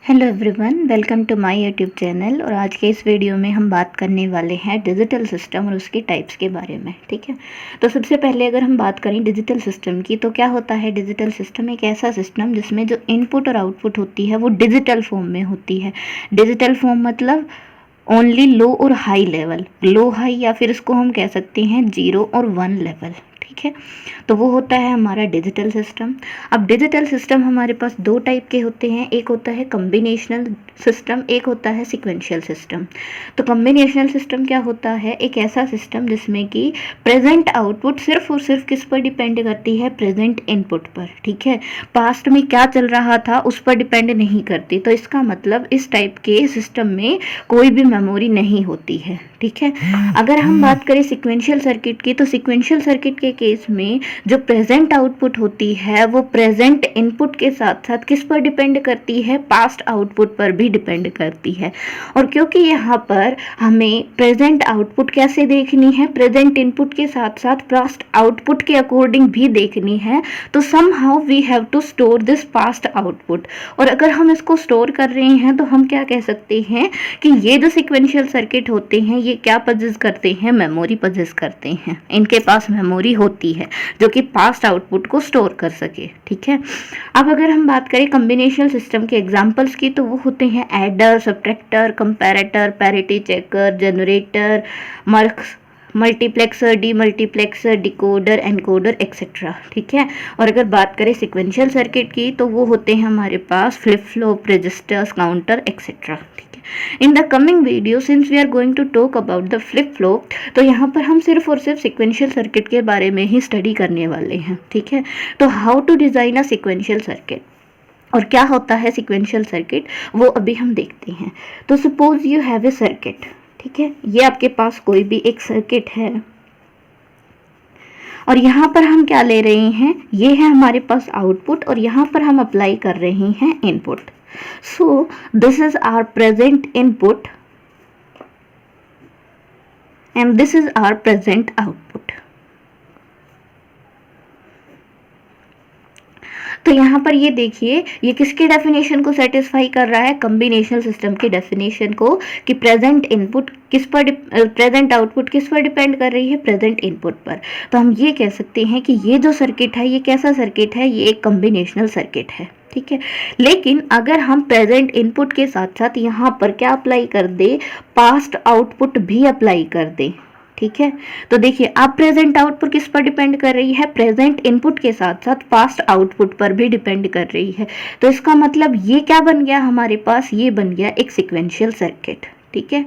Hello everyone, welcome to my YouTube channel. और आज के इस वीडियो में हम बात करने वाले हैं डिजिटल सिस्टम और उसकी टाइप्स के बारे में। ठीक है, तो सबसे पहले अगर हम बात करें डिजिटल सिस्टम की, तो क्या होता है डिजिटल सिस्टम? एक ऐसा सिस्टम जिसमें जो इनपुट और आउटपुट होती है वो डिजिटल फॉर्म में होती है। डिजिटल फॉर्म मतलब ओनली लो और हाई लेवल, लो हाई, या फिर इसको हम कह सकते हैं 0 और 1 लेवल। ठीक है, तो वो होता है हमारा डिजिटल सिस्टम। अब डिजिटल सिस्टम हमारे पास दो टाइप के होते हैं, एक होता है कॉम्बिनेशनल सिस्टम, एक होता है सीक्वेंशियल सिस्टम। तो कॉम्बिनेशनल सिस्टम क्या होता है? एक ऐसा सिस्टम जिसमें कि प्रेजेंट आउटपुट सिर्फ और सिर्फ किस पर डिपेंड करती है? प्रेजेंट इनपुट पर। ठीक है, पास्ट में क्या चल रहा था उस पर डिपेंड नहीं करती। तो इसका मतलब इस टाइप के सिस्टम में कोई भी मेमोरी नहीं होती है। ठीक है, अगर हम बात करें सीक्वेंशियल सर्किट की, तो सीक्वेंशियल सर्किट के केस में जो प्रेजेंट आउटपुट होती है वो प्रेजेंट इनपुट के साथ साथ किस पर डिपेंड करती है? पास्ट आउटपुट पर भी डिपेंड करती है। और क्योंकि यहाँ पर हमें प्रेजेंट आउटपुट कैसे देखनी है? प्रेजेंट इनपुट के साथ साथ पास्ट आउटपुट के अकॉर्डिंग भी देखनी है, तो somehow we have to store this past output. और अगर हम इसको स्टोर कर रहे हैं तो हम क्या कह सकते हैं कि ये जो सीक्वेंशियल सर्किट होते हैं ये क्या पजेस करते हैं? मेमोरी पजेस करते हैं। इनके पास मेमोरी होती है जो कि पास्ट आउटपुट को स्टोर कर सके। ठीक है, अब अगर हम बात करें कॉम्बिनेशनल सिस्टम के एग्जांपल्स की, तो वो होते हैं adder, subtractor, comparator, parity checker, generator, multiplexer, demultiplexer, decoder, encoder, etcetera. ठीक है, और अगर बात करें सीक्वेंशियल सर्किट की, तो वो होते हैं हमारे पास flip flop, registers, counter, etcetera. ठीक है, in the coming video since we are going to talk about the flip flop, तो यहाँ पर हम सिर्फ और सिर्फ सीक्वेंशियल सर्किट के बारे में ही स्टडी करने वाले हैं। ठीक है, तो how to design a sequential circuit और क्या होता है सीक्वेंशियल सर्किट, वो अभी हम देखते हैं। तो suppose you have a circuit. ठीक है, ये आपके पास कोई भी एक सर्किट है और यहाँ पर हम क्या ले रहे हैं? ये है हमारे पास आउटपुट और यहाँ पर हम अप्लाई कर रहे हैं input. So this is our present input and this is our present output. तो यहाँ पर ये देखिए, ये किसके डेफिनेशन को सेटिस्फाई कर रहा है? कॉम्बिनेशनल सिस्टम के डेफिनेशन को, कि प्रेजेंट इनपुट किस पर, प्रेजेंट आउटपुट किस पर डिपेंड कर रही है? प्रेजेंट इनपुट पर। तो हम ये कह सकते हैं कि ये जो सर्किट है ये कैसा सर्किट है? ये एक कॉम्बिनेशनल सर्किट है। ठीक है, लेकिन अगर हम प्रेजेंट इनपुट के साथ साथ यहाँ पर क्या अप्लाई कर दे? पास्ट आउटपुट भी अप्लाई कर दे। ठीक है, तो देखिए अब प्रेजेंट आउटपुट किस पर डिपेंड कर रही है? प्रेजेंट इनपुट के साथ साथ पास्ट आउटपुट पर भी डिपेंड कर रही है। तो इसका मतलब ये क्या बन गया हमारे पास? ये बन गया एक सीक्वेंशियल सर्किट। ठीक है,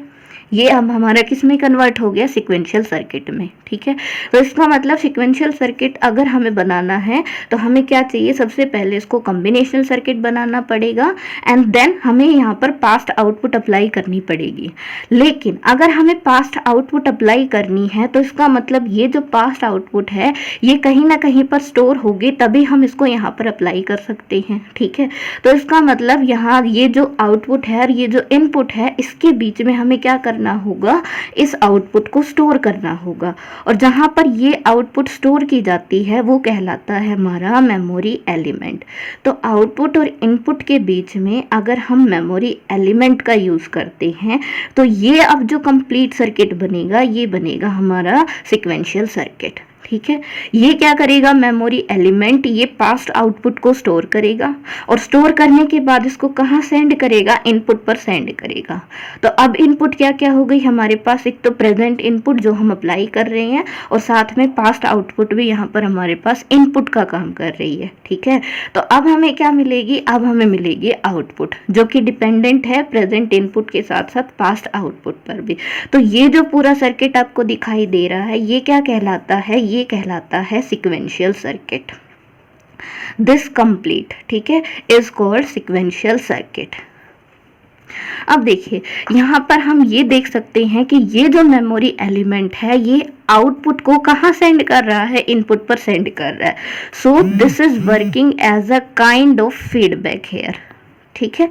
ये अब हमारा किस में कन्वर्ट हो गया? सीक्वेंशियल सर्किट में। ठीक है, तो इसका मतलब सीक्वेंशियल सर्किट अगर हमें बनाना है तो हमें क्या चाहिए? सबसे पहले इसको कॉम्बिनेशनल सर्किट बनाना पड़ेगा एंड देन हमें यहाँ पर पास्ट आउटपुट अप्लाई करनी पड़ेगी। लेकिन अगर हमें पास्ट आउटपुट अप्लाई करनी है तो इसका मतलब ये जो पास्ट आउटपुट है ये कहीं ना कहीं पर स्टोर होगी, तभी हम इसको यहाँ पर अप्लाई कर सकते हैं। ठीक है, तो इसका मतलब यहाँ ये जो आउटपुट है और ये जो इनपुट है इसके बीच में हमें क्या करना होगा? इस आउटपुट को स्टोर करना होगा। और जहां पर ये आउटपुट स्टोर की जाती है वो कहलाता है हमारा मेमोरी एलिमेंट। तो आउटपुट और इनपुट के बीच में अगर हम मेमोरी एलिमेंट का यूज करते हैं तो ये अब जो कंप्लीट सर्किट बनेगा ये बनेगा हमारा सीक्वेंशियल सर्किट। ठीक है, ये क्या करेगा? मेमोरी एलिमेंट ये पास्ट आउटपुट को स्टोर करेगा और स्टोर करने के बाद इसको कहाँ सेंड करेगा? इनपुट पर सेंड करेगा। तो अब इनपुट क्या क्या हो गई हमारे पास? एक तो प्रेजेंट इनपुट जो हम अप्लाई कर रहे हैं और साथ में पास्ट आउटपुट भी यहाँ पर हमारे पास इनपुट का काम कर रही है। ठीक है, तो अब हमें क्या मिलेगी? अब हमें मिलेगी आउटपुट जो कि डिपेंडेंट है प्रेजेंट इनपुट के साथ साथ पास्ट आउटपुट पर भी। तो ये जो पूरा सर्किट आपको दिखाई दे रहा है ये क्या कहलाता है? ये कहलाता है सीक्वेंशियल सर्किट। दिस कंप्लीट, ठीक है, इज कॉल्ड सीक्वेंशियल सर्किट। अब देखिए यहाँ पर हम ये देख सकते हैं कि ये जो मेमोरी एलिमेंट है ये आउटपुट को कहाँ सेंड कर रहा है? इनपुट पर सेंड कर रहा है। So this is working as a kind of feedback here. ठीक है।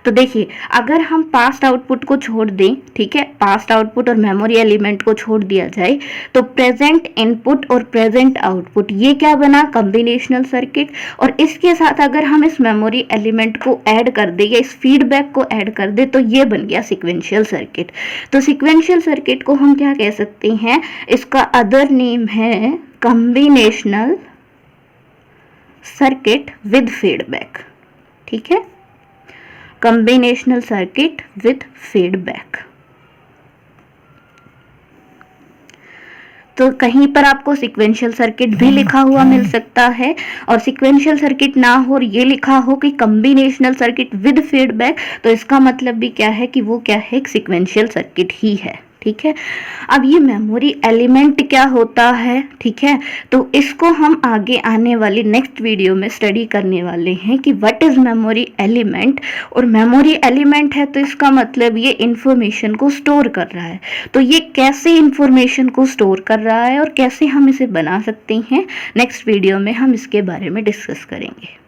तो देखिए, अगर हम पास्ट आउटपुट को छोड़ दें, ठीक है, पास्ट आउटपुट और मेमोरी एलिमेंट को छोड़ दिया जाए, तो प्रेजेंट इनपुट और प्रेजेंट आउटपुट, ये क्या बना, कॉम्बिनेशनल सर्किट। और इसके साथ अगर हम इस मेमोरी एलिमेंट को ऐड कर दें या इस फीडबैक को ऐड कर दें, तो ये बन गया सिक्वेंशियल सर्किट। तो सिक्वेंशियल सर्किट को हम क्या कह सकते हैं, इसका अदर नेम है कॉम्बिनेशनल सर्किट विद फीडबैक। ठीक है, कॉम्बिनेशनल सर्किट विद फीडबैक। तो कहीं पर आपको सिक्वेंशियल सर्किट भी लिखा हुआ मिल सकता है, और सिक्वेंशियल सर्किट ना हो और ये लिखा हो कि कॉम्बिनेशनल सर्किट विद फीडबैक, तो इसका मतलब भी क्या है कि वो क्या है, एक सिक्वेंशियल सर्किट ही है। ठीक है। अब ये मेमोरी एलिमेंट क्या होता है, ठीक है, तो इसको हम आगे आने वाली नेक्स्ट वीडियो में स्टडी करने वाले हैं कि व्हाट इज मेमोरी एलिमेंट। और मेमोरी एलिमेंट है तो इसका मतलब ये इंफॉर्मेशन को स्टोर कर रहा है। तो ये कैसे इंफॉर्मेशन को स्टोर कर रहा है और कैसे हम इसे बना सकते हैं, नेक्स्ट वीडियो में हम इसके बारे में डिस्कस करेंगे।